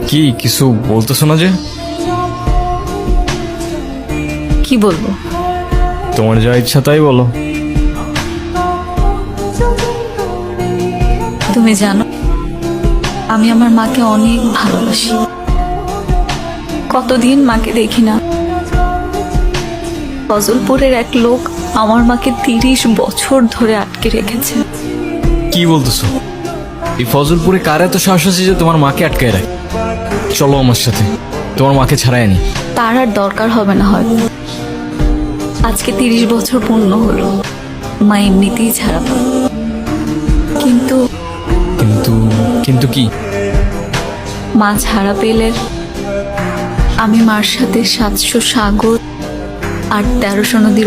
কি কিছু বলতেছো না যে? কি বলবো? তোমার যা ইচ্ছা তাই বলো। তুমি জানো আমি আমার মাকে অনেক ভালোবাসি। কতদিন মাকে দেখি না। ফজলপুরের এক লোক আমার মাকে 30 বছর ধরে আটকে রেখেছে। কি বলতেছো? এই ফজলপুরে কার এত সাহস আছে যে তোমার মাকে আটকায় রাখে? চলো আমার সাথে, তোমার মাকে ছাড়াই আনি। তার আর দরকার হবে না হয়তো। আজকে 30 বছর পূর্ণ হলো, মা এমনিতেই ছাড়া পাবে। কিন্তু কিন্তু কিন্তু কি? মা ছাড়া পেলে আমি মার সাথে 700 সাগর আর 1300 নদীর